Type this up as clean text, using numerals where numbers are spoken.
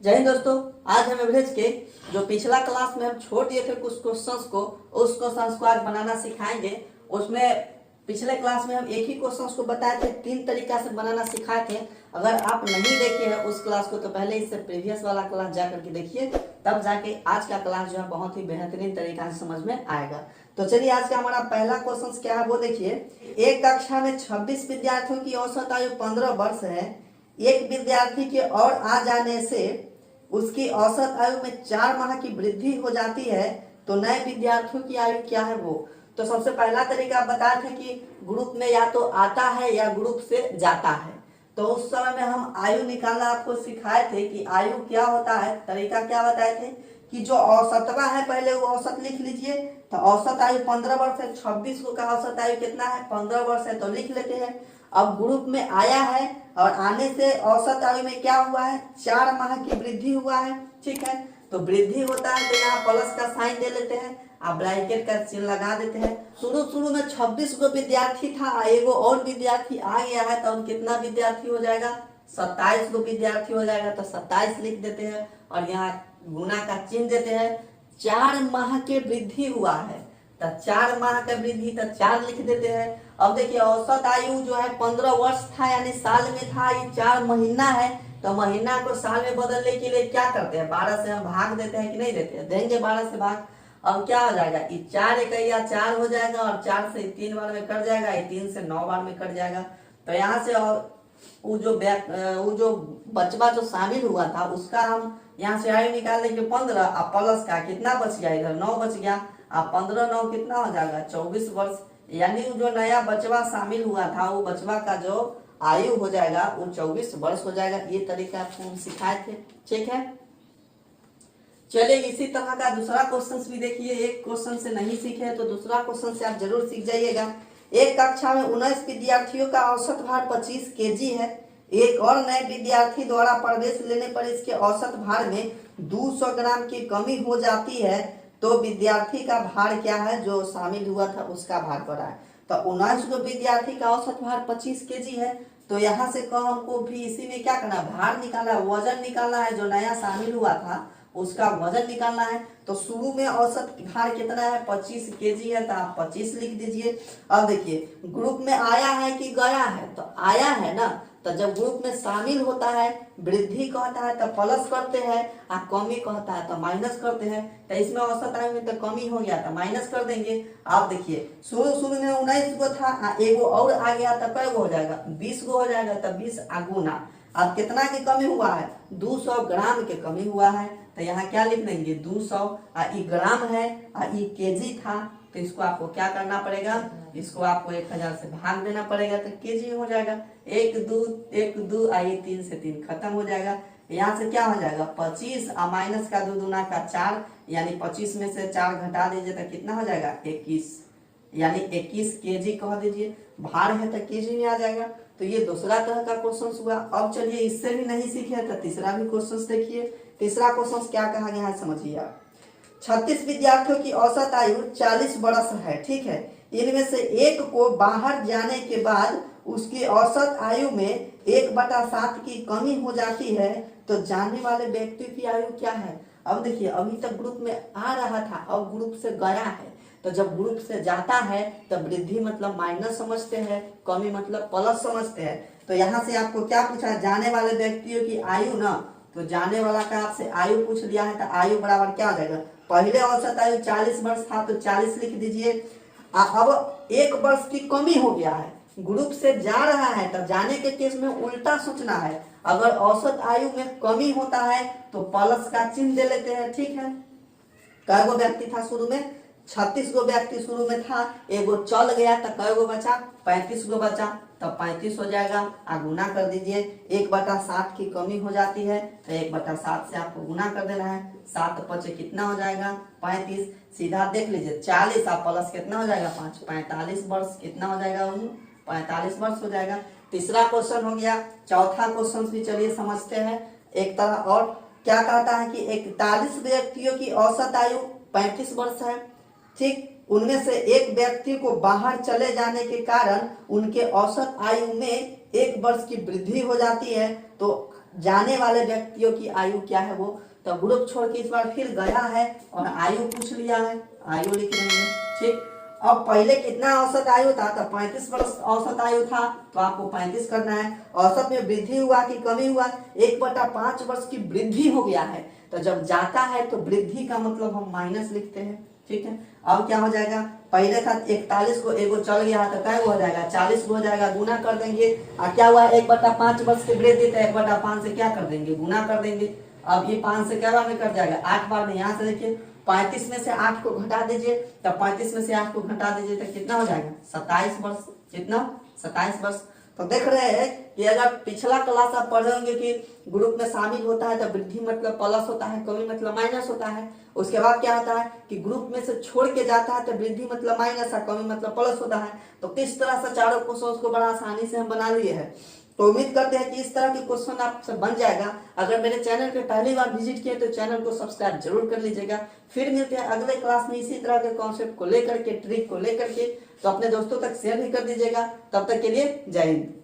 जय हिंद दोस्तों। आज हम एवरेज के जो पिछला क्लास में हम छोड़ दिए थे कुछ क्वेश्चंस को, उस क्वेश्चंस को आज बनाना सिखाएंगे। उसमें पिछले क्लास में हम एक ही क्वेश्चंस को बताए थे, 3 तरीका से बनाना सिखाए थे। अगर आप नहीं देखे हैं उस क्लास को तो पहले इससे प्रीवियस वाला क्लास जा करके देखिए, तब जाके आज का क्लास जो है बहुत ही बेहतरीन तरीका से समझ में आएगा। तो चलिए आज का हमारा पहला क्वेश्चन क्या है वो देखिए। एक कक्षा में 26 विद्यार्थियों की औसत आयु 15 वर्ष है। एक विद्यार्थी के और आ जाने से उसकी औसत आयु में 4 माह की वृद्धि हो जाती है, तो नए विद्यार्थियों की आयु क्या है वो। तो सबसे पहला तरीका बताए थे कि ग्रुप में या तो आता है या ग्रुप से जाता है। तो उस समय में हम आयु निकालना आपको सिखाए थे कि आयु क्या होता है। तरीका क्या बताए थे कि जो औसतवा है पहले वो औसत लिख लीजिए। तो औसत आयु 15 वर्ष है, 26 को का औसत आयु कितना है 15 वर्ष है, तो लिख लेते हैं। अब ग्रुप में आया है और आने से औसत आयु में क्या हुआ है 4 माह की वृद्धि हुआ है। ठीक है, तो वृद्धि होता है तो यहाँ प्लस का साइन दे लेते हैं, आप ब्रैकेट का चिन्ह लगा देते हैं। शुरू में 26 गो विद्यार्थी था, एगो और विद्यार्थी आ गया है, तो अब कितना विद्यार्थी हो जाएगा 27 गो विद्यार्थी हो जाएगा। तो 27 लिख देते हैं और यहाँ गुना का चिन्ह देते हैं। 4 माह के वृद्धि हुआ है तो 4 माह का वृद्धि तो 4 लिख देते हैं। अब देखिए औसत आयु जो है 15 वर्ष था यानी साल में था, ये 4 महीना है, तो महीना को साल में बदलने के लिए क्या करते हैं 12 से हम भाग देते हैं कि नहीं देते हैं, देंगे 12 से भाग। अब क्या हो जाएगा ये 4 इकैया 4 हो जाएगा और 4 से 3 बार में कट जाएगा, ये 3 से 9 बार में कट जाएगा। तो यहाँ से वो जो बचवा जो शामिल हुआ था उसका हम यहाँ से आयु निकाल लेंगे 15 और प्लस का कितना बच गया इधर 9 बच गया। अब 15 9 कितना हो जाएगा 24 वर्ष, यानी जो नया बचवा शामिल हुआ था वो बचवा का जो आयु हो जाएगा वो 24 वर्ष हो जाएगा। ये तरीका आपको हम सिखाए थे। ठीक है, चलिए इसी तरह का दूसरा क्वेश्चन भी देखिए। एक क्वेश्चन से नहीं सीखे तो दूसरा क्वेश्चन से आप जरूर सीख जाइएगा। एक कक्षा में 19 विद्यार्थियों का औसत भार 25 केजी है। एक और नए विद्यार्थी द्वारा प्रवेश लेने पर इसके औसत भार में 200 ग्राम की कमी हो जाती है, तो विद्यार्थी का भार क्या है जो शामिल हुआ था उसका भार बढ़ा है। तो 19 को विद्यार्थी का औसत भार 25 केजी है, तो यहाँ से हमको भी इसी में क्या करना है भार निकालना है, वजन निकालना है। जो नया शामिल हुआ था उसका वजन निकालना है। तो शुरू में औसत भार कितना है 25 केजी है, तो आप 25 लिख दीजिए। अब देखिए ग्रुप में आया है कि गया है, तो आया है ना, तो जब ग्रुप में शामिल होता है वृद्धि कहता है तो प्लस करते हैं, और कमी कहता है तो माइनस करते हैं। तो इसमें औसत आयु में तो कमी हो गया था माइनस कर देंगे। आप देखिए शुरू में 19 गो था, एगो और आ गया तो कै गो हो जाएगा 20 गो हो जाएगा, तो 20 गुना। अब कितना की कमी हुआ है 200 ग्राम के कमी हुआ है, तो यहाँ क्या लिख देंगे 200 और ये ग्राम है और ये केजी था, तो इसको आपको क्या करना पड़ेगा, इसको आपको 1000 से भाग देना पड़ेगा तो केजी हो जाएगा। 1 2 आइए 3 से 3 खत्म हो जाएगा। यहाँ से क्या हो जाएगा 25 और माइनस का 2 दूना का 4, यानी 25 में से 4 घटा दीजिए तो कितना हो जाएगा 21, यानी 21 केजी कह दीजिए। भार है तो केजी में आ जाएगा। तो ये दूसरा तरह का क्वेश्चन हुआ। अब चलिए इससे भी नहीं सीखे तो तीसरा भी क्वेश्चन देखिए। तीसरा क्वेश्चन क्या कहा गया है समझिए आप। 36 विद्यार्थियों की औसत आयु 40 वर्ष है। ठीक है, इनमें से एक को बाहर जाने के बाद उसकी औसत आयु में 1/7 की कमी हो जाती है, तो जाने वाले व्यक्ति की आयु क्या है। अब देखिए अभी तक ग्रुप में आ रहा था, अब ग्रुप से गया है, तो जब ग्रुप से जाता है तब वृद्धि मतलब माइनस समझते हैं, कमी मतलब प्लस समझते हैं। तो यहाँ से आपको क्या पूछा जाने वाले व्यक्तियों की आयु ना, तो जाने वाला का आपसे आयु पूछ लिया है, तो आयु बराबर क्या हो जाएगा, पहले औसत आयु 40 वर्ष था तो 40 लिख दीजिए। अब 1 वर्ष की कमी हो गया है, ग्रुप से जा रहा है, तो जाने के केस में उल्टा सोचना है। अगर औसत आयु में कमी होता है तो प्लस का चिन्ह दे लेते हैं। ठीक है, कै गो व्यक्ति था शुरू में 36 गो व्यक्ति शुरू में था, एगो चल गया तो कै गो बचा 35 गो बचा, तो 35 हो जाएगा। गुना कर दीजिए, 1/7 की कमी हो जाती है तो 1/7 से आपको गुना कर देना है। 7 5 कितना हो जाएगा 35, सीधा देख लीजिए 40 और प्लस कितना हो जाएगा 5 45 वर्ष कितना हो जाएगा 45 वर्ष हो जाएगा। तीसरा क्वेश्चन हो गया। चौथा क्वेश्चन भी चलिए समझते हैं एक तरह और। क्या कहता है कि 41 व्यक्तियों की औसत आयु 35 वर्ष है। ठीक, उनमें से एक व्यक्ति को बाहर चले जाने के कारण उनके औसत आयु में 1 वर्ष की वृद्धि हो जाती है, तो जाने वाले व्यक्तियों की आयु क्या है वो, तो ग्रुप छोड़ के इस बार फिर गया है और आयु पूछ लिया है, आयु लिख देंगे। ठीक, अब पहले कितना औसत आयु था, तो 35 वर्ष औसत आयु था, तो आपको 35 करना है। औसत में वृद्धि हुआ कि कमी हुआ, 1/5 वर्ष की वृद्धि हो गया है, तो जब जाता है तो वृद्धि का मतलब हम माइनस लिखते हैं। ठीक है, अब क्या हो जाएगा, पहले था 41 को एगो चल गया है तो क्या हो जाएगा 40 हो जाएगा, गुना कर देंगे। और क्या हुआ 1/5 वर्ष की वृद्धि, तो 1/5 से क्या कर देंगे, गुना कर देंगे। अब ये 5 से क्या बार में कट जाएगा, 8 बार में। यहाँ से देखिए 35 में से 8 को घटा दीजिए, तब 35 में से 8 को घटा दीजिए तो कितना हो जाएगा 27 वर्ष। कितना, 27 वर्ष। तो देख रहे हैं कि अगर पिछला क्लास आप पढ़े होंगे कि ग्रुप में शामिल होता है तो वृद्धि मतलब प्लस होता है, कमी मतलब माइनस होता है। उसके बाद क्या होता है कि ग्रुप में से छोड़ के जाता है तो वृद्धि मतलब माइनस है, कमी मतलब प्लस होता है। तो किस तरह से चारों क्वेश्चन को बड़ा आसानी से हम बना लिए हैं। तो उम्मीद करते हैं कि इस तरह के क्वेश्चन आपसे बन जाएगा। अगर मेरे चैनल पे पहली बार विजिट किए तो चैनल को सब्सक्राइब जरूर कर लीजिएगा। फिर मिलते हैं अगले क्लास में इसी तरह के कॉन्सेप्ट को लेकर के, ट्रिक को लेकर के। तो अपने दोस्तों तक शेयर भी कर दीजिएगा। तब तक के लिए जय हिंद।